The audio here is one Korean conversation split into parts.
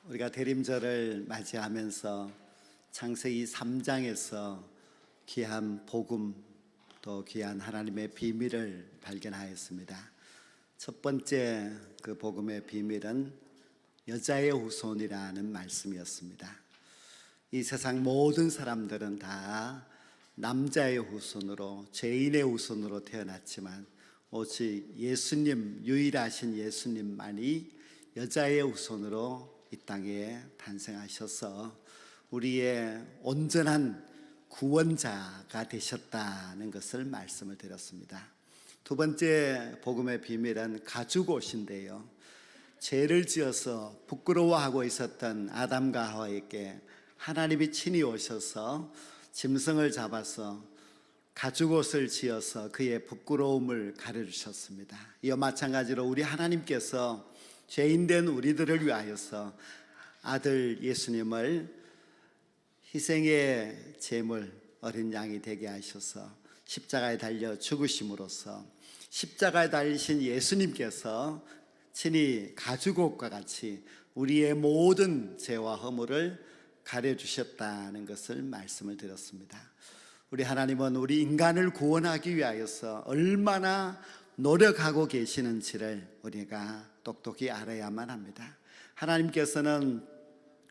우리가 대림절을 맞이하면서 창세기 3장에서 귀한 복음 또 귀한 하나님의 비밀을 발견하였습니다. 첫 번째 그 복음의 비밀은 여자의 후손이라는 말씀이었습니다. 이 세상 모든 사람들은 다 남자의 후손으로, 죄인의 후손으로 태어났지만 오직 예수님, 유일하신 예수님만이 여자의 후손으로 이 땅에 탄생하셔서 우리의 온전한 구원자가 되셨다는 것을 말씀을 드렸습니다. 두 번째 복음의 비밀은 가죽옷인데요, 죄를 지어서 부끄러워하고 있었던 아담과 하와에게 하나님이 친히 오셔서 짐승을 잡아서 가죽옷을 지어서 그의 부끄러움을 가려주셨습니다. 이와 마찬가지로 우리 하나님께서 죄인된 우리들을 위하여서 아들 예수님을 희생의 제물 어린 양이 되게 하셔서 십자가에 달려 죽으심으로써 십자가에 달리신 예수님께서 친히 가죽옷과 같이 우리의 모든 죄와 허물을 가려주셨다는 것을 말씀을 드렸습니다. 우리 하나님은 우리 인간을 구원하기 위하여서 얼마나 노력하고 계시는지를 우리가 똑똑히 알아야만 합니다. 하나님께서는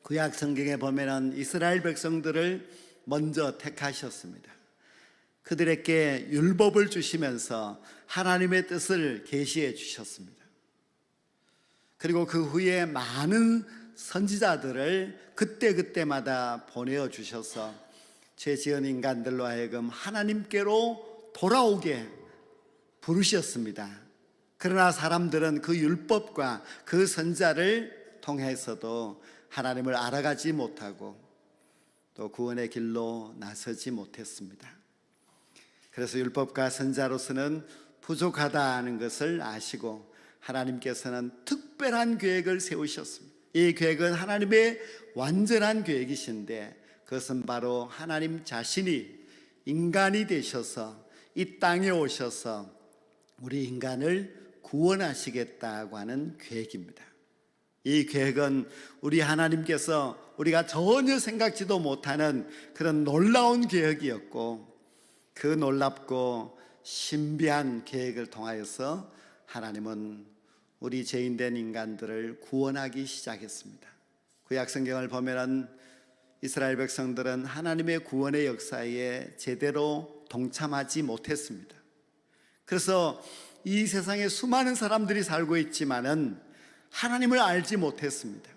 구약 성경에 보면은 이스라엘 백성들을 먼저 택하셨습니다. 그들에게 율법을 주시면서 하나님의 뜻을 계시해 주셨습니다. 그리고 그 후에 많은 선지자들을 그때마다 보내어 주셔서 죄 지은 인간들로 하여금 하나님께로 돌아오게 부르셨습니다. 그러나 사람들은 그 율법과 그 선지자를 통해서도 하나님을 알아가지 못하고 또 구원의 길로 나서지 못했습니다. 그래서 율법과 선지자로서는 부족하다는 것을 아시고 하나님께서는 특별한 계획을 세우셨습니다. 이 계획은 하나님의 완전한 계획이신데 그것은 바로 하나님 자신이 인간이 되셔서 이 땅에 오셔서 우리 인간을 구원하시겠다고 하는 계획입니다. 이 계획은 우리 하나님께서 우리가 전혀 생각지도 못하는 그런 놀라운 계획이었고, 그 놀랍고 신비한 계획을 통하여서 하나님은 우리 죄인된 인간들을 구원하기 시작했습니다. 구약 성경을 보면 이스라엘 백성들은 하나님의 구원의 역사에 제대로 동참하지 못했습니다. 그래서 이 세상에 수많은 사람들이 살고 있지만은 하나님을 알지 못했습니다.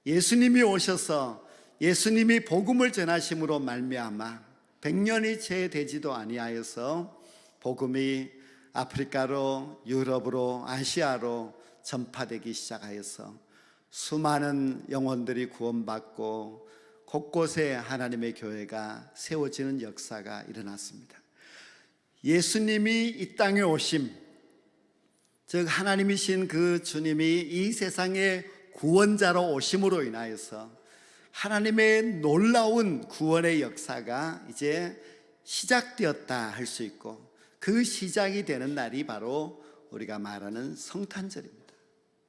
예수님이 오셔서 예수님이 복음을 전하심으로 말미암아 100년이 채 되지도 아니하여서 복음이 아프리카로, 유럽으로, 아시아로 전파되기 시작하여서 수많은 영혼들이 구원받고 곳곳에 하나님의 교회가 세워지는 역사가 일어났습니다. 예수님이 이 땅에 오심, 즉 하나님이신 그 주님이 이 세상의 구원자로 오심으로 인하여서 하나님의 놀라운 구원의 역사가 이제 시작되었다 할 수 있고, 그 시작이 되는 날이 바로 우리가 말하는 성탄절입니다.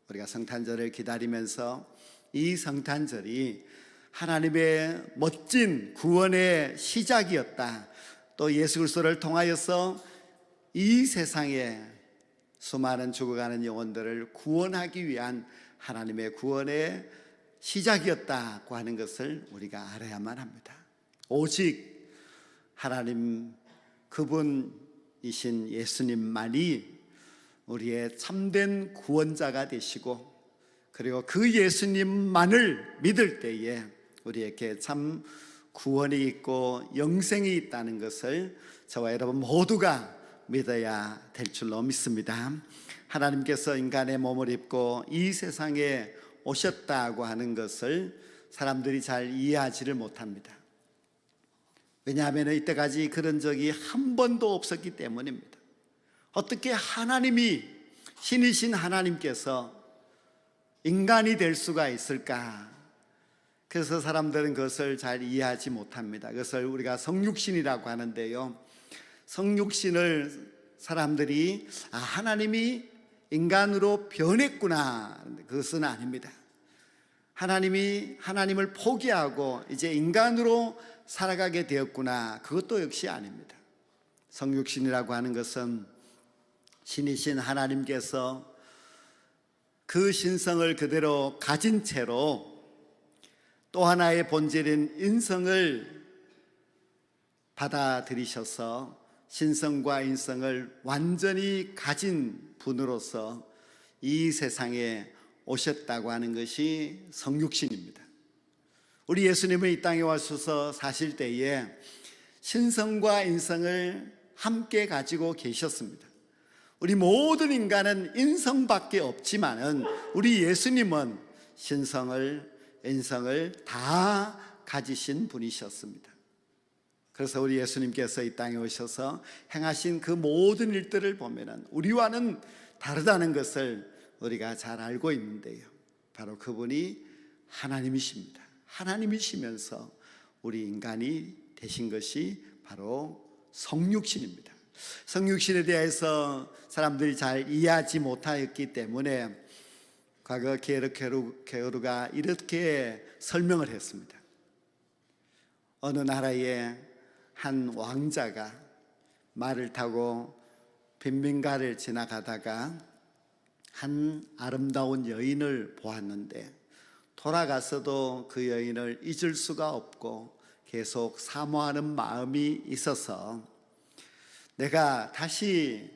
우리가 성탄절을 기다리면서 이 성탄절이 하나님의 멋진 구원의 시작이었다, 또 예수 그리스도를 통하여서 이 세상에 수많은 죽어가는 영혼들을 구원하기 위한 하나님의 구원의 시작이었다고 하는 것을 우리가 알아야만 합니다. 오직 하나님 그분이신 예수님만이 우리의 참된 구원자가 되시고, 그리고 그 예수님만을 믿을 때에 우리에게 참 구원이 있고 영생이 있다는 것을 저와 여러분 모두가 믿어야 될 줄로 믿습니다. 하나님께서 인간의 몸을 입고 이 세상에 오셨다고 하는 것을 사람들이 잘 이해하지를 못합니다. 왜냐하면 이때까지 그런 적이 한 번도 없었기 때문입니다. 어떻게 하나님이, 신이신 하나님께서 인간이 될 수가 있을까? 그래서 사람들은 그것을 잘 이해하지 못합니다. 그것을 우리가 성육신이라고 하는데요, 성육신을 사람들이 하나님이 인간으로 변했구나, 그것은 아닙니다. 하나님을 포기하고 이제 인간으로 살아가게 되었구나. 그것도 역시 아닙니다. 성육신이라고 하는 것은 신이신 하나님께서 그 신성을 그대로 가진 채로 또 하나의 본질인 인성을 받아들이셔서 신성과 인성을 완전히 가진 분으로서 이 세상에 오셨다고 하는 것이 성육신입니다. 우리 예수님은 이 땅에 와셔서 사실 때에 신성과 인성을 함께 가지고 계셨습니다. 우리 모든 인간은 인성밖에 없지만은 우리 예수님은 신성을 인성을 다 가지신 분이셨습니다. 그래서 우리 예수님께서 이 땅에 오셔서 행하신 그 모든 일들을 보면은 우리와는 다르다는 것을 우리가 잘 알고 있는데요. 바로 그분이 하나님이십니다. 하나님이시면서 우리 인간이 되신 것이 바로 성육신입니다. 성육신에 대해서 사람들이 잘 이해하지 못하였기 때문에 과거 게르케고르가 이렇게 설명을 했습니다. 어느 나라의 한 왕자가 말을 타고 빈민가를 지나가다가 한 아름다운 여인을 보았는데 돌아가서도 그 여인을 잊을 수가 없고 계속 사모하는 마음이 있어서 내가 다시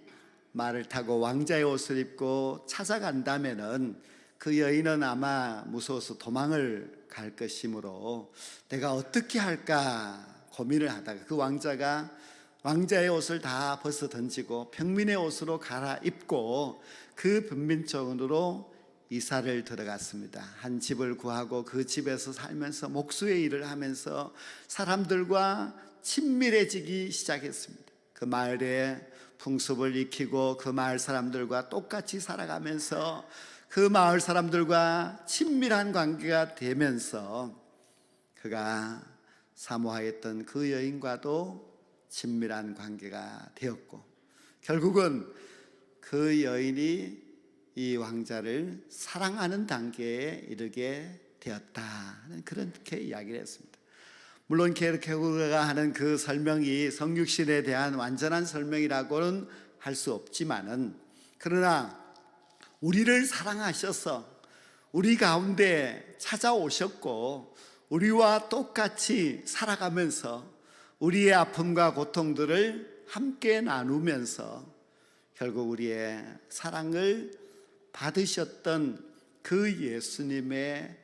말을 타고 왕자의 옷을 입고 찾아간다면은 그 여인은 아마 무서워서 도망을 갈 것이므로 내가 어떻게 할까 고민을 하다가 그 왕자가 왕자의 옷을 다 벗어 던지고 평민의 옷으로 갈아입고 그 빈민촌으로 이사를 들어갔습니다. 한 집을 구하고 그 집에서 살면서 목수의 일을 하면서 사람들과 친밀해지기 시작했습니다. 그 마을의 풍습을 익히고 그 마을 사람들과 똑같이 살아가면서 그 마을 사람들과 친밀한 관계가 되면서 그가 사모하였던 그 여인과도 친밀한 관계가 되었고 결국은 그 여인이 이 왕자를 사랑하는 단계에 이르게 되었다는 그렇게 이야기를 했습니다. 물론 게르케고르가 하는 그 설명이 성육신에 대한 완전한 설명이라고는 할 수 없지만은 그러나 우리를 사랑하셔서 우리 가운데 찾아오셨고 우리와 똑같이 살아가면서 우리의 아픔과 고통들을 함께 나누면서 결국 우리의 사랑을 받으셨던 그 예수님에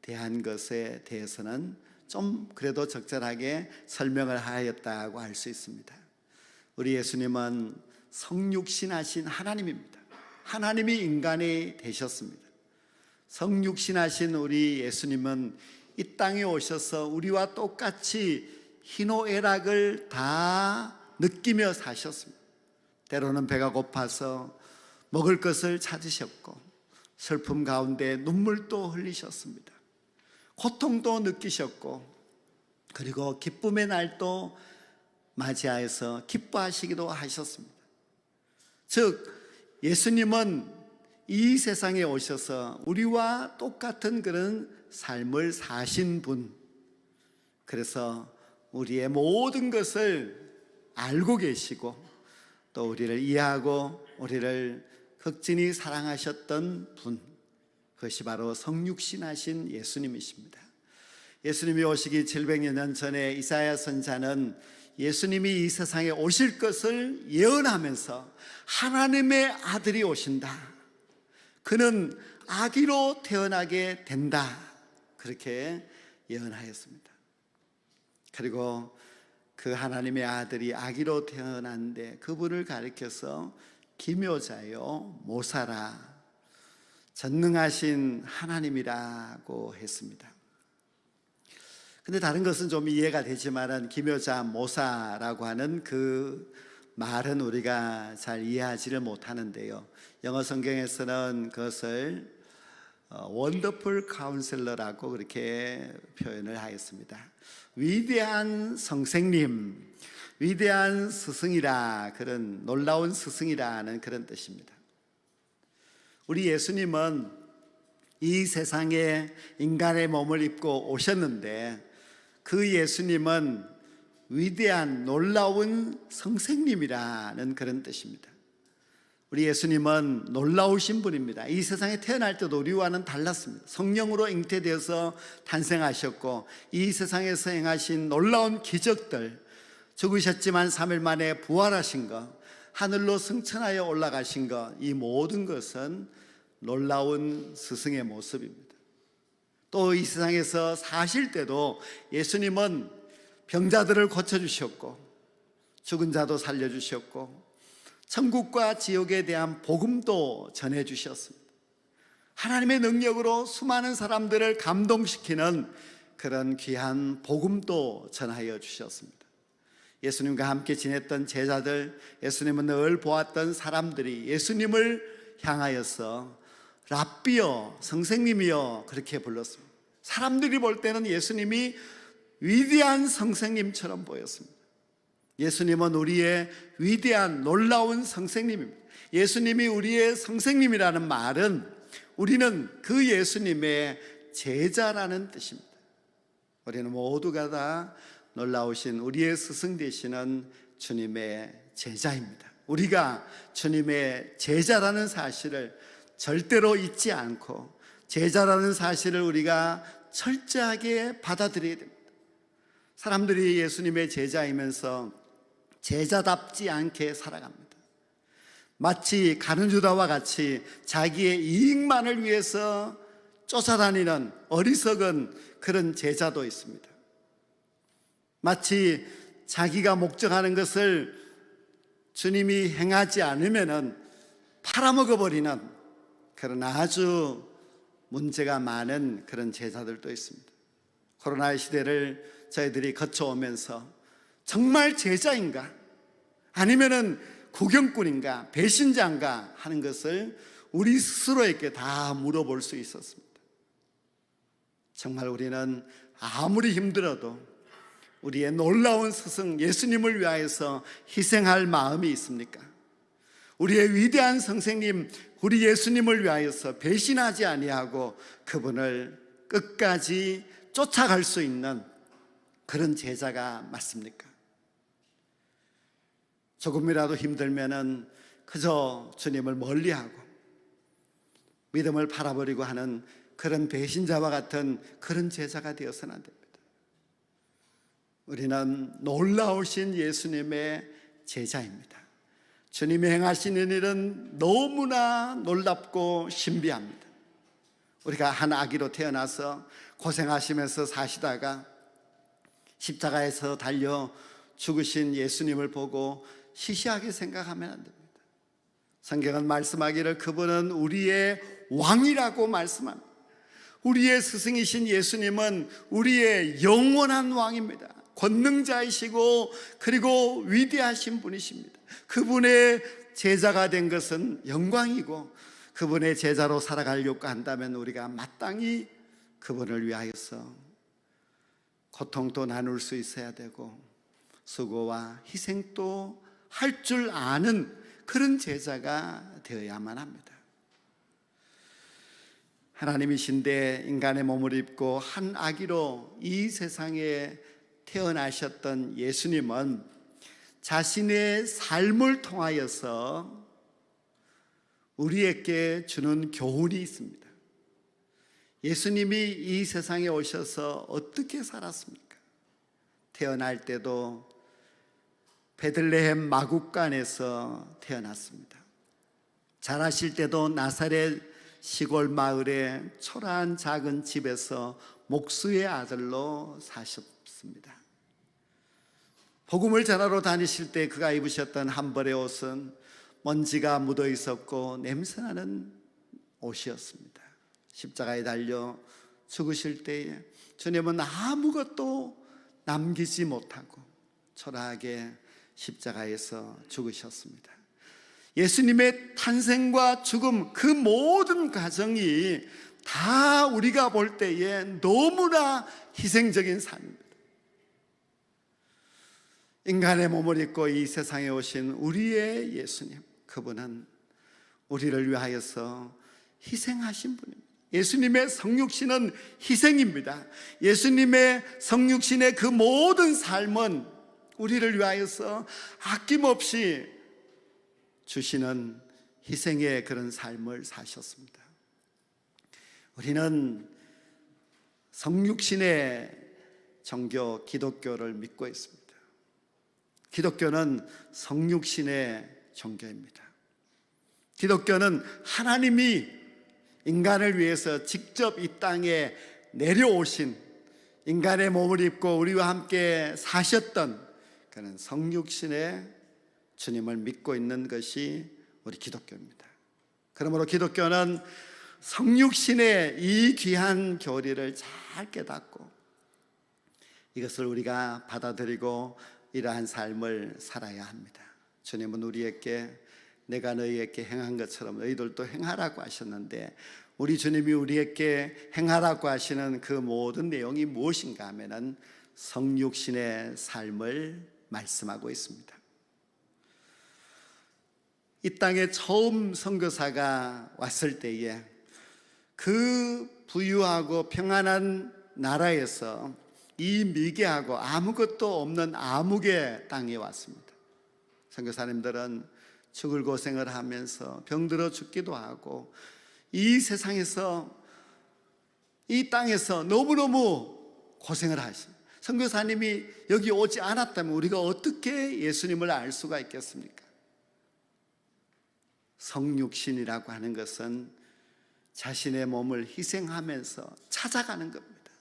대한 것에 대해서는 좀 그래도 적절하게 설명을 하였다고 할 수 있습니다. 우리 예수님은 성육신하신 하나님입니다. 하나님이 인간이 되셨습니다. 성육신하신 우리 예수님은 이 땅에 오셔서 우리와 똑같이 희노애락을 다 느끼며 사셨습니다. 때로는 배가 고파서 먹을 것을 찾으셨고 슬픔 가운데 눈물도 흘리셨습니다. 고통도 느끼셨고 그리고 기쁨의 날도 맞이하여서 기뻐하시기도 하셨습니다. 즉 예수님은 이 세상에 오셔서 우리와 똑같은 그런 삶을 사신 분, 그래서 우리의 모든 것을 알고 계시고 또 우리를 이해하고 우리를 극진히 사랑하셨던 분, 그것이 바로 성육신하신 예수님이십니다. 예수님이 오시기 700여 년 전에 이사야 선지자는 예수님이 이 세상에 오실 것을 예언하면서 하나님의 아들이 오신다, 그는 아기로 태어나게 된다, 그렇게 예언하였습니다. 그리고 그 하나님의 아들이 아기로 태어났는데 그분을 가리켜서 기묘자요 모사라, 전능하신 하나님이라고 했습니다. 근데 다른 것은 좀 이해가 되지만은 기묘자 모사라고 하는 그 말은 우리가 잘 이해하지를 못하는데요. 영어 성경에서는 그것을 원더풀 카운셀러라고 그렇게 표현을 하였습니다. 위대한 선생님, 위대한 스승이라, 그런 놀라운 스승이라는 그런 뜻입니다. 우리 예수님은 이 세상에 인간의 몸을 입고 오셨는데 그 예수님은 위대한 놀라운 선생님이라는 그런 뜻입니다. 우리 예수님은 놀라우신 분입니다. 이 세상에 태어날 때도 우리와는 달랐습니다. 성령으로 잉태되어서 탄생하셨고 이 세상에서 행하신 놀라운 기적들, 죽으셨지만 3일 만에 부활하신 것, 하늘로 승천하여 올라가신 것, 이 모든 것은 놀라운 스승의 모습입니다. 또 이 세상에서 사실 때도 예수님은 병자들을 고쳐주셨고 죽은 자도 살려주셨고 천국과 지옥에 대한 복음도 전해주셨습니다. 하나님의 능력으로 수많은 사람들을 감동시키는 그런 귀한 복음도 전하여 주셨습니다. 예수님과 함께 지냈던 제자들, 예수님은 늘 보았던 사람들이 예수님을 향하여서 랍비여, 선생님이여 그렇게 불렀습니다. 사람들이 볼 때는 예수님이 위대한 선생님처럼 보였습니다. 예수님은 우리의 위대한 놀라운 선생님입니다. 예수님이 우리의 선생님이라는 말은 우리는 그 예수님의 제자라는 뜻입니다. 우리는 모두가 다 놀라우신 우리의 스승 되시는 주님의 제자입니다. 우리가 주님의 제자라는 사실을 절대로 잊지 않고 제자라는 사실을 우리가 철저하게 받아들여야 됩니다. 사람들이 예수님의 제자이면서 제자답지 않게 살아갑니다. 마치 가룟 유다와 같이 자기의 이익만을 위해서 쫓아다니는 어리석은 그런 제자도 있습니다. 마치 자기가 목적하는 것을 주님이 행하지 않으면 팔아먹어버리는 그런 아주 문제가 많은 그런 제자들도 있습니다. 코로나 시대를 저희들이 거쳐오면서 정말 제자인가? 아니면은 구경꾼인가? 배신자인가? 하는 것을 우리 스스로에게 다 물어볼 수 있었습니다. 정말 우리는 아무리 힘들어도 우리의 놀라운 스승 예수님을 위하여서 희생할 마음이 있습니까? 우리의 위대한 선생님 우리 예수님을 위하여서 배신하지 아니하고 그분을 끝까지 쫓아갈 수 있는 그런 제자가 맞습니까? 조금이라도 힘들면은 그저 주님을 멀리하고 믿음을 팔아버리고 하는 그런 배신자와 같은 그런 제자가 되어서는 안 됩니다. 우리는 놀라우신 예수님의 제자입니다. 주님이 행하시는 일은 너무나 놀랍고 신비합니다. 우리가 한 아기로 태어나서 고생하시면서 사시다가 십자가에서 달려 죽으신 예수님을 보고 시시하게 생각하면 안 됩니다. 성경은 말씀하기를 그분은 우리의 왕이라고 말씀합니다. 우리의 스승이신 예수님은 우리의 영원한 왕입니다. 권능자이시고 그리고 위대하신 분이십니다. 그분의 제자가 된 것은 영광이고 그분의 제자로 살아가려고 한다면 우리가 마땅히 그분을 위하여서 고통도 나눌 수 있어야 되고 수고와 희생도 할 줄 아는 그런 제자가 되어야만 합니다. 하나님이신데 인간의 몸을 입고 한 아기로 이 세상에 태어나셨던 예수님은 자신의 삶을 통하여서 우리에게 주는 교훈이 있습니다. 예수님이 이 세상에 오셔서 어떻게 살았습니까? 태어날 때도 베들레헴 마구간에서 태어났습니다. 자라실 때도 나사렛 시골 마을의 초라한 작은 집에서 목수의 아들로 사셨습니다. 복음을 전하러 다니실 때 그가 입으셨던 한 벌의 옷은 먼지가 묻어 있었고 냄새나는 옷이었습니다. 십자가에 달려 죽으실 때에 주님은 아무것도 남기지 못하고 초라하게 십자가에서 죽으셨습니다. 예수님의 탄생과 죽음 그 모든 과정이 다 우리가 볼 때에 너무나 희생적인 삶입니다. 인간의 몸을 입고 이 세상에 오신 우리의 예수님, 그분은 우리를 위하여서 희생하신 분입니다. 예수님의 성육신은 희생입니다. 예수님의 성육신의 그 모든 삶은 우리를 위하여서 아낌없이 주시는 희생의 그런 삶을 사셨습니다. 우리는 성육신의 종교 기독교를 믿고 있습니다. 기독교는 성육신의 종교입니다. 기독교는 하나님이 인간을 위해서 직접 이 땅에 내려오신, 인간의 몸을 입고 우리와 함께 사셨던 그런 성육신의 주님을 믿고 있는 것이 우리 기독교입니다. 그러므로 기독교는 성육신의 이 귀한 교리를 잘 깨닫고 이것을 우리가 받아들이고 이러한 삶을 살아야 합니다. 주님은 우리에게 내가 너희에게 행한 것처럼 너희들도 행하라고 하셨는데, 우리 주님이 우리에게 행하라고 하시는 그 모든 내용이 무엇인가 하면은 성육신의 삶을 말씀하고 있습니다. 이 땅에 처음 선교사가 왔을 때에 그 부유하고 평안한 나라에서 이 미개하고 아무것도 없는 암흑의 땅에 왔습니다. 선교사님들은 죽을 고생을 하면서 병들어 죽기도 하고 이 세상에서, 이 땅에서 너무너무 고생을 하십니다. 선교사님이 여기 오지 않았다면 우리가 어떻게 예수님을 알 수가 있겠습니까? 성육신이라고 하는 것은 자신의 몸을 희생하면서 찾아가는 겁니다.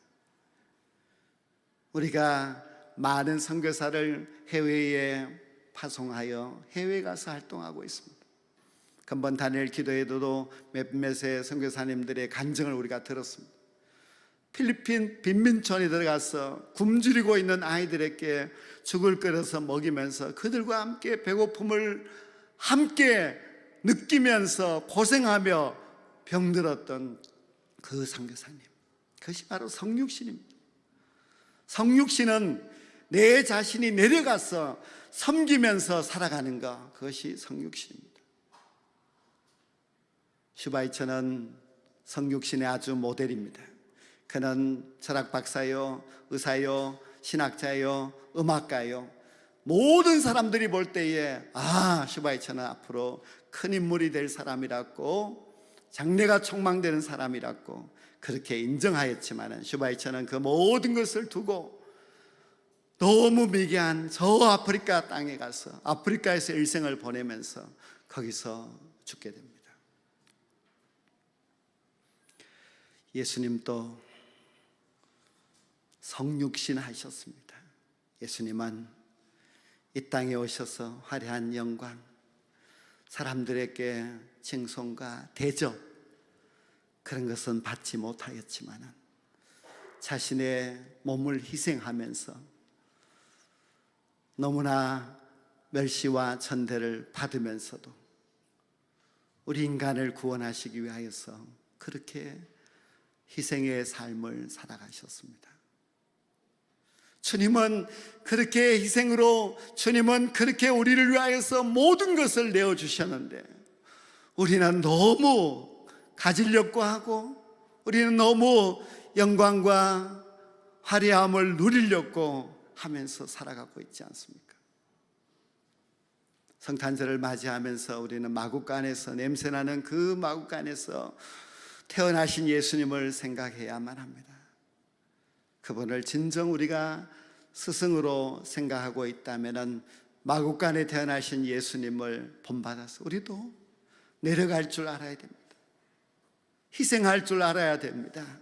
우리가 많은 선교사를 해외에 파송하여 해외에 가서 활동하고 있습니다. 금번 다니엘 기도회도 몇몇의 선교사님들의 간증을 우리가 들었습니다. 필리핀 빈민촌에 들어가서 굶주리고 있는 아이들에게 죽을 끓여서 먹이면서 그들과 함께 배고픔을 함께 느끼면서 고생하며 병들었던 그 선교사님, 그것이 바로 성육신입니다. 성육신은 내 자신이 내려가서 섬기면서 살아가는 것, 그것이 성육신입니다. 슈바이처는 성육신의 아주 모델입니다. 그는 철학 박사요, 의사요, 신학자요, 음악가요. 모든 사람들이 볼 때에 슈바이처는 앞으로 큰 인물이 될 사람이라고, 장래가 촉망되는 사람이라고 그렇게 인정하였지만 슈바이처는 그 모든 것을 두고 너무 미개한 저 아프리카 땅에 가서 아프리카에서 일생을 보내면서 거기서 죽게 됩니다. 예수님도 성육신 하셨습니다. 예수님은 이 땅에 오셔서 화려한 영광, 사람들에게 칭송과 대접, 그런 것은 받지 못하였지만 자신의 몸을 희생하면서 너무나 멸시와 천대를 받으면서도 우리 인간을 구원하시기 위하여서 그렇게 희생의 삶을 살아가셨습니다. 주님은 그렇게 희생으로, 주님은 그렇게 우리를 위하여서 모든 것을 내어주셨는데 우리는 너무 가지려고 하고 우리는 너무 영광과 화려함을 누리려고 하면서 살아가고 있지 않습니까? 성탄절을 맞이하면서 우리는 마국간에서, 냄새나는 그 마국간에서 태어나신 예수님을 생각해야만 합니다. 그분을 진정 우리가 스승으로 생각하고 있다면 마국간에 태어나신 예수님을 본받아서 우리도 내려갈 줄 알아야 됩니다. 희생할 줄 알아야 됩니다.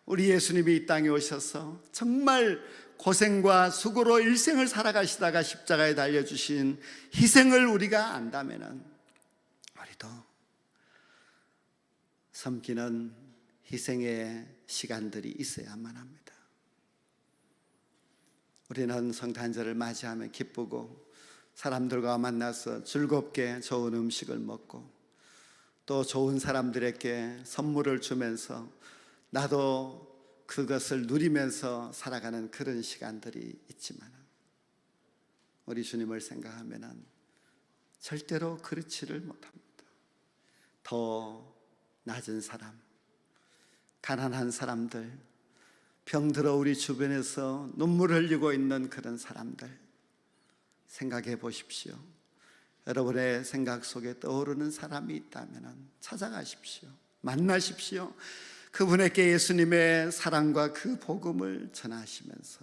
우리 예수님이 이 땅에 오셔서 정말 고생과 수고로 일생을 살아가시다가 십자가에 달려주신 희생을 우리가 안다면 우리도 섬기는 희생의 시간들이 있어야만 합니다. 우리는 성탄절을 맞이하면 기쁘고 사람들과 만나서 즐겁게 좋은 음식을 먹고 또 좋은 사람들에게 선물을 주면서 나도 그것을 누리면서 살아가는 그런 시간들이 있지만 우리 주님을 생각하면 절대로 그렇지를 못합니다. 더 낮은 사람, 가난한 사람들, 병들어 우리 주변에서 눈물 흘리고 있는 그런 사람들 생각해 보십시오. 여러분의 생각 속에 떠오르는 사람이 있다면 찾아가십시오. 만나십시오. 그분에게 예수님의 사랑과 그 복음을 전하시면서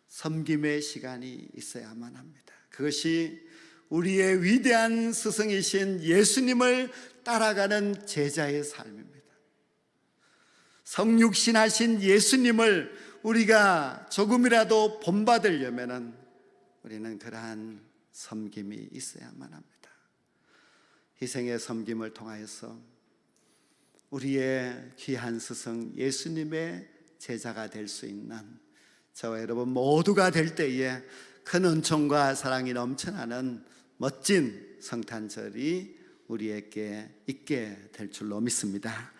섬김의 시간이 있어야만 합니다. 그것이 우리의 위대한 스승이신 예수님을 따라가는 제자의 삶입니다. 성육신하신 예수님을 우리가 조금이라도 본받으려면 우리는 그러한 섬김이 있어야만 합니다. 희생의 섬김을 통하여서 우리의 귀한 스승 예수님의 제자가 될 수 있는 저와 여러분 모두가 될 때에 큰 은총과 사랑이 넘쳐나는 멋진 성탄절이 우리에게 있게 될 줄로 믿습니다.